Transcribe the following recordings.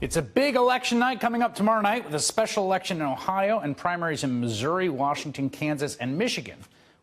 It's a big election night coming up tomorrow night with a special election in Ohio and primaries in Missouri, Washington, Kansas, and Michigan,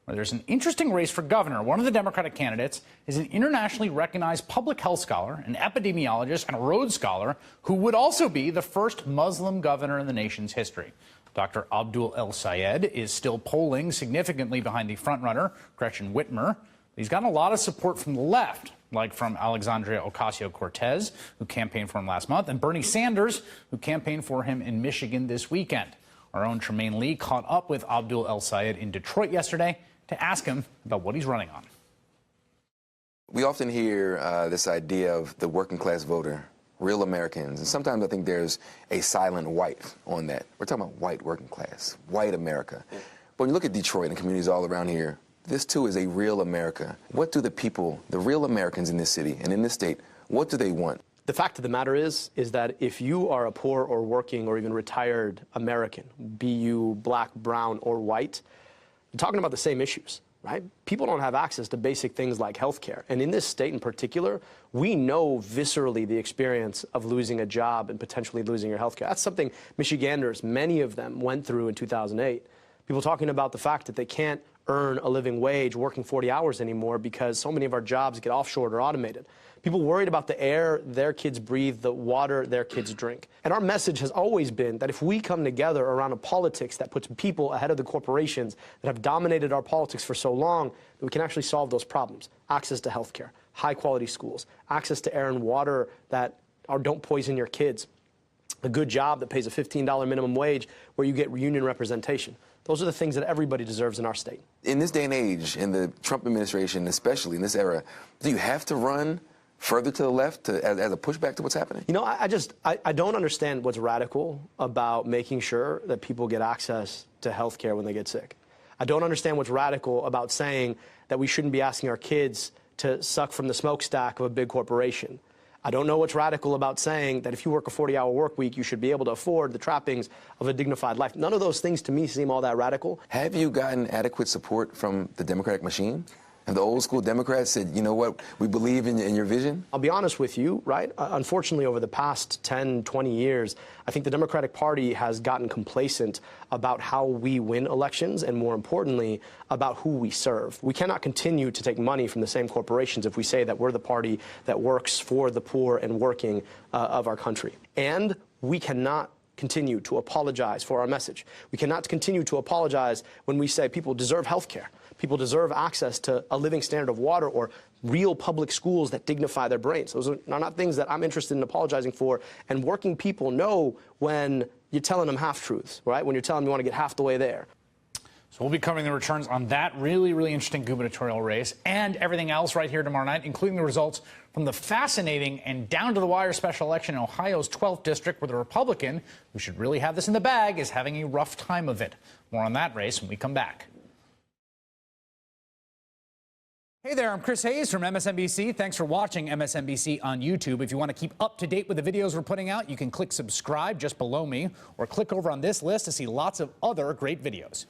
where there's an interesting race for governor. One of the Democratic candidates is an internationally recognized public health scholar, an epidemiologist, and a Rhodes Scholar who would also be the first Muslim governor in the nation's history. Dr. Abdul El-Sayed is still polling significantly behind the frontrunner, Gretchen Whitmer. He's gotten a lot of support from the left, like from Alexandria Ocasio-Cortez, who campaigned for him last month, and Bernie Sanders, who campaigned for him in Michigan this weekend. Our own Tremaine Lee caught up with Abdul El-Sayed in Detroit yesterday to ask him about what he's running on. We often hear this idea of the working class voter, real Americans, and sometimes I think there's a silent white on that. We're talking about white working class, white America. But when you look at Detroit and communities all around here, this too is a real America. What do the people, the real Americans in this city and in this state, what do they want? The fact of the matter is that if you are a poor or working or even retired American, be you black, brown, or white, you're talking about the same issues, right? People don't have access to basic things like health care. And in this state in particular, we know viscerally the experience of losing a job and potentially losing your health care. That's something Michiganders, many of them, went through in 2008. People talking about the fact that they can't earn a living wage working 40 hours anymore because so many of our jobs get offshored or automated. People worried about the air their kids breathe, the water their kids drink. And our message has always been that if we come together around a politics that puts people ahead of the corporations that have dominated our politics for so long, that we can actually solve those problems. Access to health care, high-quality schools, access to air and water that don't poison your kids, a good job that pays a $15 minimum wage where you get union representation. Those are the things that everybody deserves in our state. In this day and age, in the Trump administration, especially in this era, do you have to run further to the left as a pushback to what's happening? You know, I don't understand what's radical about making sure that people get access to health care when they get sick. I don't understand what's radical about saying that we shouldn't be asking our kids to suck from the smokestack of a big corporation. I don't know what's radical about saying that if you work a 40-hour work week, you should be able to afford the trappings of a dignified life. None of those things to me seem all that radical. Have you gotten adequate support from the Democratic machine? Have the old school Democrats said, you know what, we believe in your vision? I'll be honest with you, right? Unfortunately, over the past 10, 20 years, I think the Democratic Party has gotten complacent about how we win elections and, more importantly, about who we serve. We cannot continue to take money from the same corporations if we say that we're the party that works for the poor and working of our country. And we cannot continue to apologize for our message. We cannot continue to apologize when we say people deserve health care. People deserve access to a living standard of water or real public schools that dignify their brains. Those are not things that I'm interested in apologizing for. And working people know when you're telling them half-truths, right? When you're telling them you want to get half the way there. So we'll be covering the returns on that really interesting gubernatorial race and everything else right here tomorrow night, including the results from the fascinating and down-to-the-wire special election in Ohio's 12th district, where the Republican, who should really have this in the bag, is having a rough time of it. More on that race when we come back. Hey there, I'm Chris Hayes from MSNBC. Thanks for watching MSNBC on YouTube. If you want to keep up to date with the videos we're putting out, you can click subscribe just below me or click over on this list to see lots of other great videos.